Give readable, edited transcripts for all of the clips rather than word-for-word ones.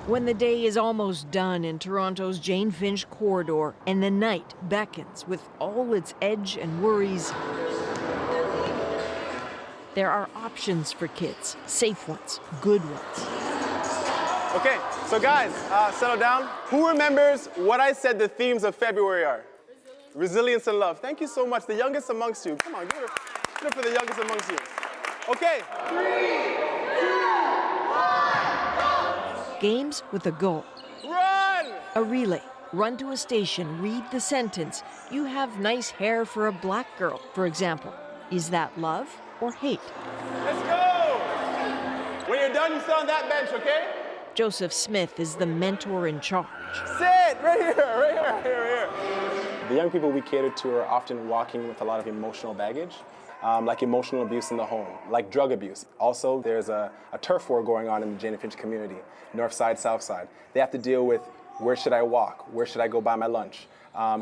When the day is almost done in Toronto's Jane Finch corridor and the night beckons with all its edge and worries, there are options for kids, safe ones, good ones. Okay, so guys, settle down. Who remembers what I said the themes of February are? Resilience and love. Thank you so much. The youngest amongst you. Come on, give it for the youngest amongst you. Okay. 3, 2, 1, go! Games with a goal. Run! A relay. Run to a station, read the sentence. You have nice hair for a black girl, for example. Is that love or hate? Let's go! When you're done, you sit on that bench, okay? Joseph Smith is the mentor in charge. Sit! Right here, right here, right here. The young people we cater to are often walking with a lot of emotional baggage, like emotional abuse in the home, like drug abuse. Also, there's a turf war going on in the Jane Finch community, north side, south side. They have to deal with where should I walk, where should I go buy my lunch,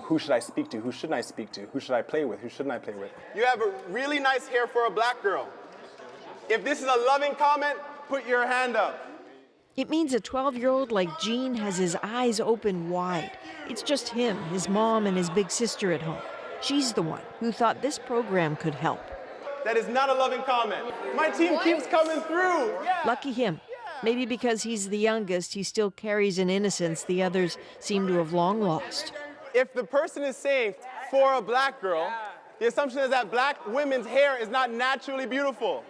who should I speak to, who shouldn't I speak to, who should I play with, who shouldn't I play with. You have a really nice hair for a black girl. If this is a loving comment, put your hand up. It means a 12-year-old like Gene has his eyes open wide. It's just him, his mom, and his big sister at home. She's the one who thought this program could help. That is not a loving comment. My team keeps coming through. Yeah. Lucky him. Maybe because he's the youngest, he still carries an innocence the others seem to have long lost. If the person is saying for a black girl, the assumption is that black women's hair is not naturally beautiful.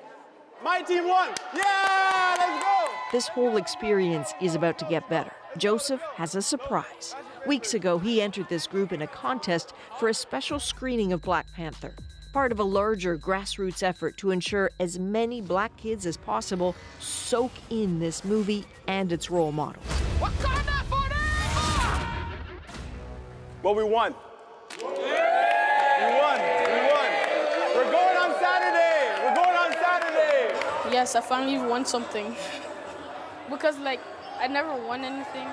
My team won. Yeah, let's go. This whole experience is about to get better. Joseph has a surprise. Weeks ago, he entered this group in a contest for a special screening of Black Panther, part of a larger grassroots effort to ensure as many black kids as possible soak in this movie and its role models. Well, we won. We won. We won. We're going on Saturday. We're going on Saturday. Yes, I finally won something. Because, I never won anything.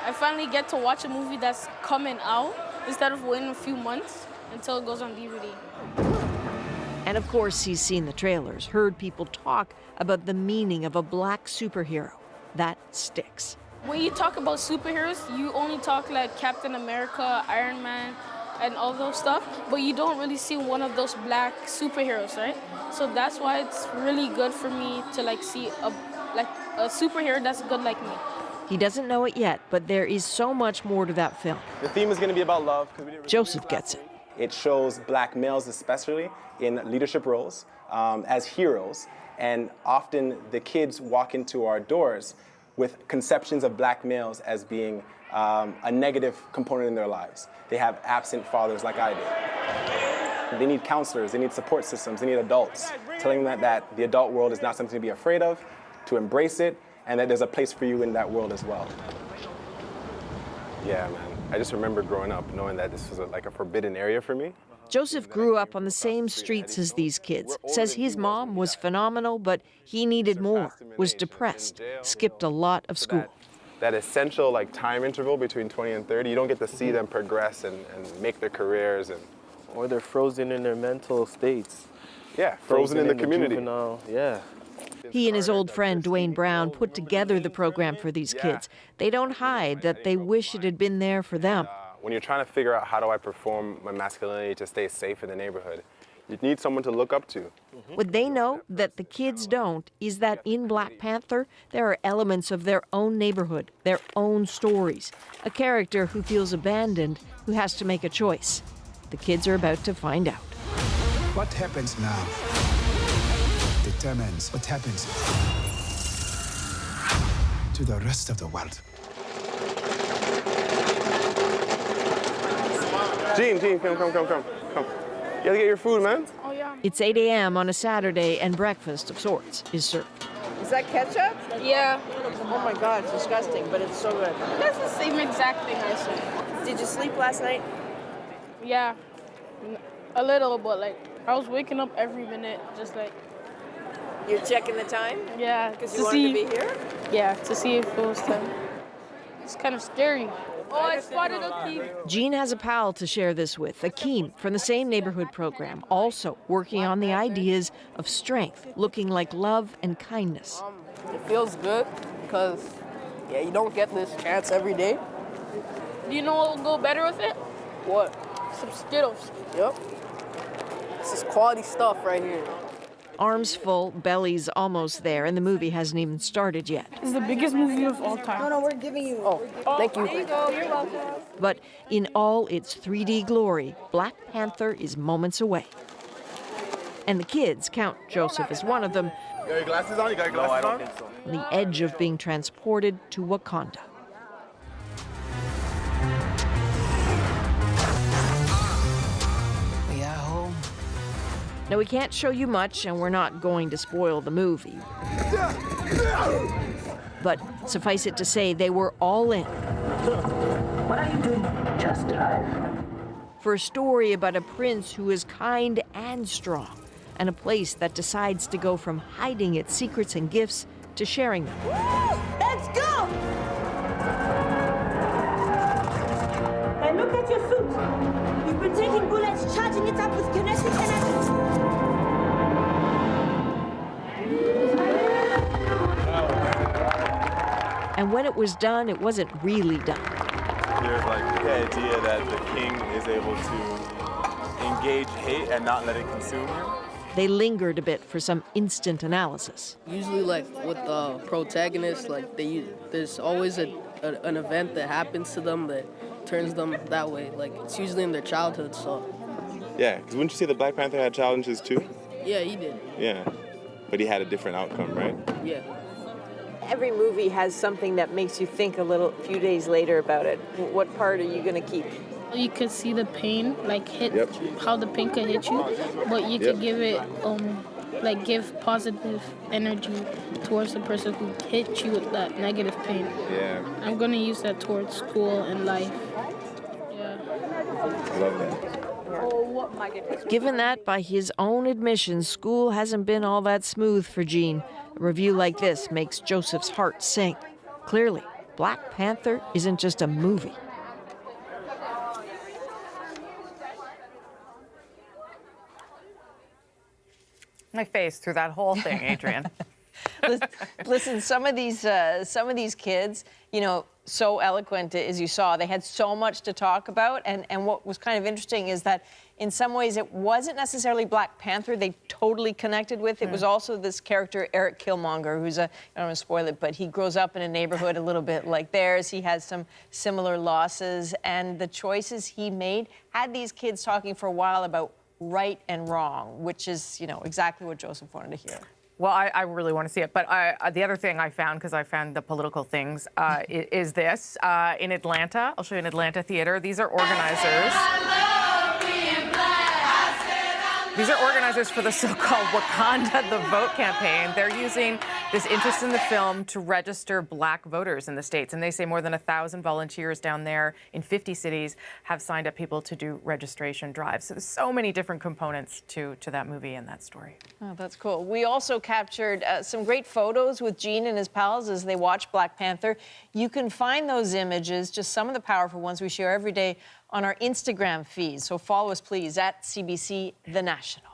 I finally get to watch a movie that's coming out instead of waiting a few months until it goes on DVD. And of course, he's seen the trailers, heard people talk about the meaning of a black superhero. That sticks. When you talk about superheroes, you only talk like Captain America, Iron Man, and all those stuff, but you don't really see one of those black superheroes, right? So that's why it's really good for me to see a superhero that's good like me. He doesn't know it yet, but there is so much more to that film. The theme is going to be about love. Joseph gets it. It shows black males especially in leadership roles as heroes, and often the kids walk into our doors with conceptions of black males as being a negative component in their lives. They have absent fathers like I did. They need counselors, they need support systems, they need adults, telling them that the adult world is not something to be afraid of, to embrace it, and that there's a place for you in that world as well. Yeah, man. I just remember growing up knowing that this was a forbidden area for me. Joseph grew up on the same streets as these kids, says his mom was phenomenal, but he needed more, was depressed, skipped a lot of school. That essential time interval between 20 and 30, you don't get to see them progress and make their careers. Or they're frozen in their mental states. Yeah, frozen in the community. Yeah. He and his old friend Dwayne Brown put together the program for these kids. They don't hide that they wish it had been there for them. When you're trying to figure out how do I perform my masculinity to stay safe in the neighborhood, you need someone to look up to. What they know that the kids don't is that in Black Panther, there are elements of their own neighborhood, their own stories. A character who feels abandoned, who has to make a choice. The kids are about to find out. What happens now determines what happens to the rest of the world. Gene, come. You gotta get your food, man. Oh, yeah. It's 8 a.m. on a Saturday, and breakfast of sorts is served. Is that ketchup? Yeah. Oh my God, it's disgusting, but it's so good. That's the same exact thing I said. Did you sleep last night? Yeah. A little, but I was waking up every minute, just You're checking the time? yeah. Because you wanted to be here? Yeah, to see if it was time. It's kind of scary. Oh, I spotted Akeem. Gene has a pal to share this with, Akeem, from the same neighborhood program, also working on the ideas of strength, looking like love and kindness. It feels good because Yeah, you don't get this chance every day. Do you know what will go better with it? What? Some Skittles. Yep. This is quality stuff right here. Arms full, bellies almost there, and the movie hasn't even started yet. It's the biggest movie of all time. No, we're giving you. Oh, thank you. There you go. You're welcome. But in all its 3D glory, Black Panther is moments away. And the kids, count Joseph as one of them, You got your glasses on? You got your glasses on? think so. on the edge of being transported to Wakanda. We are home. Now, we can't show you much, and we're not going to spoil the movie. But suffice it to say, they were all in. What are you doing? Just drive. For a story about a prince who is kind and strong, and a place that decides to go from hiding its secrets and gifts to sharing them. Let's go! And look at your suit. You've been taking bullets, charging it up with kinetic energy. And when it was done, it wasn't really done. There's like the idea that the king is able to engage hate and not let it consume him. They lingered a bit for some instant analysis. Usually, like with the protagonists, like there's always an event that happens to them that turns them that way. Like it's usually in their childhood. So Yeah, because wouldn't you say the Black Panther had challenges too? yeah, he did. Yeah, but he had a different outcome, right? Yeah. Every movie has something that makes you think a few days later about it. What part are you going to keep? You could see the pain, like Yep. how the pain could hit you, but you could give it, give positive energy towards the person who hit you with that negative pain. Yeah, I'm gonna use that towards school and life. Yeah. love that. Given that, by his own admission, school hasn't been all that smooth for Gene, a review like this makes Joseph's heart sink. Clearly, Black Panther isn't just a movie. My face through that whole thing, Adrian. Listen, some of these kids, so eloquent as you saw, they had so much to talk about. And what was kind of interesting is that in some ways it wasn't necessarily Black Panther they totally connected with. It was also this character, Eric Killmonger, who's I don't want to spoil it, but he grows up in a neighborhood a little bit like theirs. He has some similar losses, and the choices he made had these kids talking for a while about right and wrong, which is, exactly what Joseph wanted to hear. Well, I really want to see it. But the other thing I found, because I found the political things, is this. In Atlanta, I'll show you an Atlanta theater. These are organizers. These are organizers for the so-called Wakanda the Vote campaign. They're using this interest in the film to register Black voters in the States. And they say more than 1,000 volunteers down there in 50 cities have signed up people to do registration drives. So there's so many different components to that movie and that story. Oh, that's cool. We also captured some great photos with Gene and his pals as they watch Black Panther. You can find those images, just some of the powerful ones we share every day, on our Instagram feed. So follow us, please, at CBC The National.